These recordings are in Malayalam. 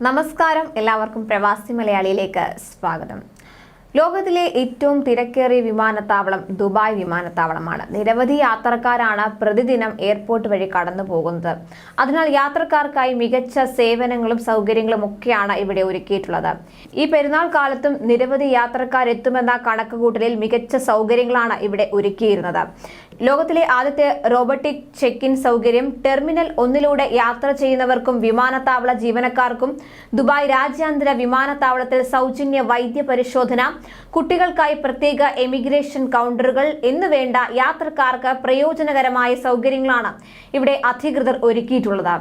നമസ്കാരം, എല്ലാവർക്കും പ്രവാസി മലയാളിയിലേക്ക് സ്വാഗതം. ലോകത്തിലെ ഏറ്റവും തിരക്കേറിയ വിമാനത്താവളം ദുബായ് വിമാനത്താവളമാണ്. നിരവധി യാത്രക്കാരാണ് പ്രതിദിനം എയർപോർട്ട് വഴി കടന്നു പോകുന്നത്. അതിനാൽ യാത്രക്കാർക്കായി മികച്ച സേവനങ്ങളും സൗകര്യങ്ങളും ഒക്കെയാണ് ഇവിടെ ഒരുക്കിയിട്ടുള്ളത്. ഈ പെരുന്നാൾ കാലത്തും നിരവധി യാത്രക്കാർ എത്തുമെന്ന കണക്കുകൂട്ടലിൽ മികച്ച സൗകര്യങ്ങളാണ് ഇവിടെ ഒരുക്കിയിരുന്നത്. ലോകത്തിലെ ആദ്യത്തെ റോബോട്ടിക് ചെക്ക് ഇൻ സൗകര്യം ടെർമിനൽ 1 യാത്ര ചെയ്യുന്നവർക്കും വിമാനത്താവള ജീവനക്കാർക്കും ദുബായ് രാജ്യാന്തര വിമാനത്താവളത്തിൽ സൗജന്യ വൈദ്യ പരിശോധന, കുട്ടികൾക്കായി പ്രത്യേക എമിഗ്രേഷൻ കൗണ്ടറുകൾ എന്നുവേണ്ട യാത്രക്കാർക്ക് പ്രയോജനകരമായ സൗകര്യങ്ങളാണ് ഇവിടെ അധികൃതർ ഒരുക്കിയിട്ടുള്ളത്.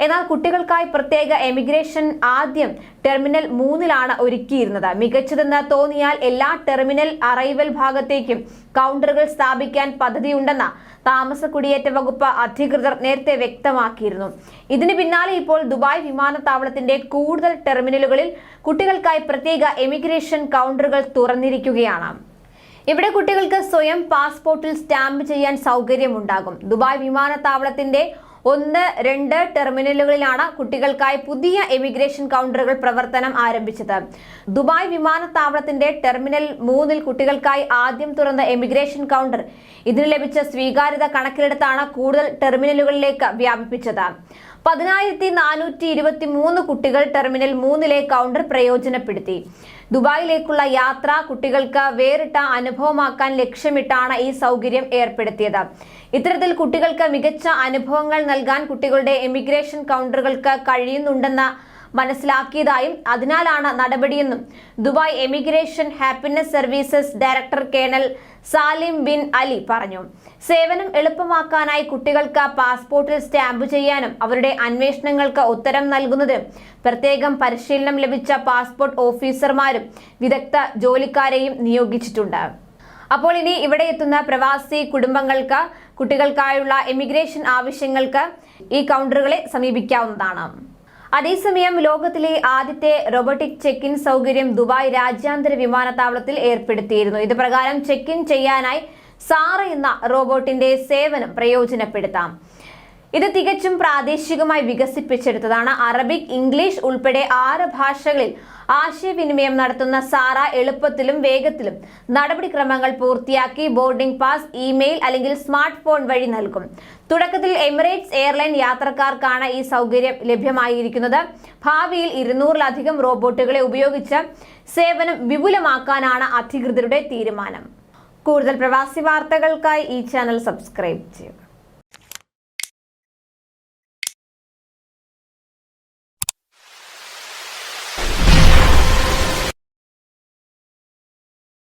എന്നാൽ കുട്ടികൾക്കായി പ്രത്യേക എമിഗ്രേഷൻ ആദ്യം ടെർമിനൽ 3 ഒരുക്കിയിരുന്നത്. മികച്ചതെന്ന് തോന്നിയാൽ എല്ലാ ടെർമിനൽ അറൈവൽ ഭാഗത്തേക്കും കൗണ്ടറുകൾ സ്ഥാപിക്കാൻ പദ്ധതിയുണ്ടെന്ന താമസ കുടിയേറ്റ വകുപ്പ് അധികൃതർ നേരത്തെ വ്യക്തമാക്കിയിരുന്നു. ഇതിന് പിന്നാലെ ഇപ്പോൾ ദുബായ് വിമാനത്താവളത്തിന്റെ കൂടുതൽ ടെർമിനലുകളിൽ കുട്ടികൾക്കായി പ്രത്യേക എമിഗ്രേഷൻ കൗണ്ടറുകൾ തുറന്നിരിക്കുകയാണ്. ഇവിടെ കുട്ടികൾക്ക് സ്വയം പാസ്പോർട്ടിൽ സ്റ്റാമ്പ് ചെയ്യാൻ സൗകര്യമുണ്ടാകും. ദുബായ് വിമാനത്താവളത്തിന്റെ 1, 2 ടെർമിനലുകളിലാണ് കുട്ടികൾക്കായി പുതിയ എമിഗ്രേഷൻ കൗണ്ടറുകൾ പ്രവർത്തനം ആരംഭിച്ചത്. ദുബായ് വിമാനത്താവളത്തിന്റെ ടെർമിനൽ 3 കുട്ടികൾക്കായി ആദ്യം തുറന്ന എമിഗ്രേഷൻ കൗണ്ടർ ഇതിന് ലഭിച്ച സ്വീകാര്യത കണക്കിലെടുത്താണ് കൂടുതൽ ടെർമിനലുകളിലേക്ക് വ്യാപിപ്പിച്ചത്. 10,423 കുട്ടികൾ ടെർമിനൽ 3 കൗണ്ടർ പ്രയോജനപ്പെടുത്തി. ദുബായിലേക്കുള്ള യാത്ര കുട്ടികൾക്ക് വേറിട്ട അനുഭവമാക്കാൻ ലക്ഷ്യമിട്ടാണ് ഈ സൗകര്യം ഏർപ്പെടുത്തിയത്. ഇത്തരത്തിൽ കുട്ടികൾക്ക് മികച്ച അനുഭവങ്ങൾ നൽകാൻ കുട്ടികളുടെ എമിഗ്രേഷൻ കൗണ്ടറുകൾക്ക് കഴിയുന്നുണ്ടെന്ന് മനസ്സിലാക്കിയതായും അതിനാലാണ് നടപടിയെന്നും Dubai emigration happiness services director colonel Salim bin Ali പറഞ്ഞു. സേവനം എളുപ്പമാക്കാനായി കുട്ടികൾക്ക് പാസ്പോർട്ടിൽ സ്റ്റാമ്പ് ചെയ്യാനും അവരുടെ അന്വേഷണങ്ങൾക്ക് ഉത്തരം നൽകുന്നതിനും പ്രത്യേകം പരിശീലനം ലഭിച്ച പാസ്പോർട്ട് ഓഫീസർമാരും വിദഗ്ധ ജോലിക്കാരെയും നിയോഗിച്ചിട്ടുണ്ട്. അപ്പോൾ ഇനി ഇവിടെ എത്തുന്ന പ്രവാസി കുടുംബങ്ങൾക്ക് കുട്ടികൾക്കായുള്ള എമിഗ്രേഷൻ ആവശ്യങ്ങൾക്ക് ഈ കൗണ്ടറുകളെ സമീപിക്കാവുന്നതാണ്. അതേസമയം ലോകത്തിലെ ആദ്യത്തെ റോബോട്ടിക് ചെക്ക് ഇൻ സൗകര്യം ദുബായ് രാജ്യാന്തര വിമാനത്താവളത്തിൽ ഏർപ്പെടുത്തിയിരുന്നു. ഇത് പ്രകാരം ചെക്ക് ഇൻ ചെയ്യാനായി സാറ എന്ന റോബോട്ടിന്റെ സേവനം പ്രയോജനപ്പെടുത്താം. ഇത് തികച്ചും പ്രാദേശികമായി വികസിപ്പിച്ചെടുത്തതാണ്. അറബിക്, ഇംഗ്ലീഷ് ഉൾപ്പെടെ 6 ഭാഷകളിൽ ആശയവിനിമയം നടത്തുന്ന സാറ എളുപ്പത്തിലും വേഗത്തിലും നടപടിക്രമങ്ങൾ പൂർത്തിയാക്കി ബോർഡിംഗ് പാസ് ഇമെയിൽ അല്ലെങ്കിൽ സ്മാർട്ട് ഫോൺ വഴി നൽകും. തുടക്കത്തിൽ എമിറേറ്റ്സ് എയർലൈൻ യാത്രക്കാർക്കാണ് ഈ സൗകര്യം ലഭ്യമായിരിക്കുന്നത്. ഭാവിയിൽ 200-ലധികം റോബോട്ടുകളെ ഉപയോഗിച്ച് സേവനം വിപുലമാക്കാനാണ് അധികൃതരുടെ തീരുമാനം. കൂടുതൽ പ്രവാസി വാർത്തകൾക്കായി ഈ ചാനൽ സബ്സ്ക്രൈബ് ചെയ്യുക.